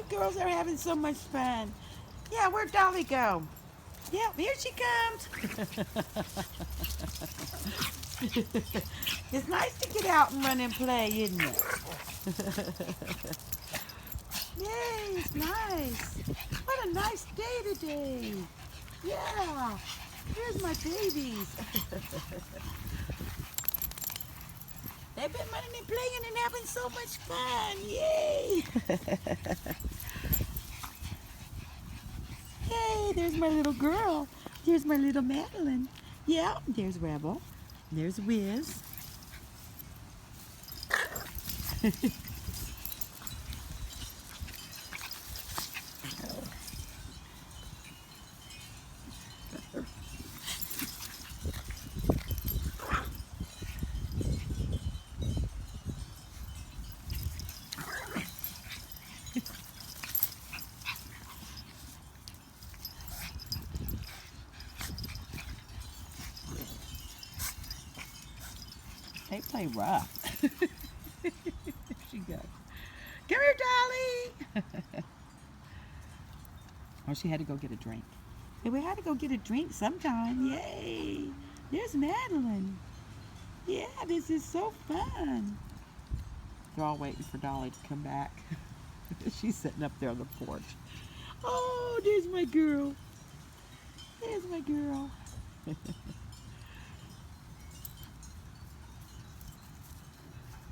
girls are having so much fun. Yeah, where'd Dolly go? Yeah, here she comes. It's nice to get out and run and play, isn't it? Yay, it's nice. What a nice day today. Yeah, here's my babies. They've been running and playing and having so much fun. Yay. Hey, there's my little girl. There's my little Madeline. Yeah, there's Rebel. There's Wiz. They play rough. There she goes. Come here, Dolly. Oh, she had to go get a drink. Yeah, we had to go get a drink sometime. Yay. There's Madeline. Yeah, this is so fun. They're all waiting for Dolly to come back. She's sitting up there on the porch. Oh, there's my girl. There's my girl.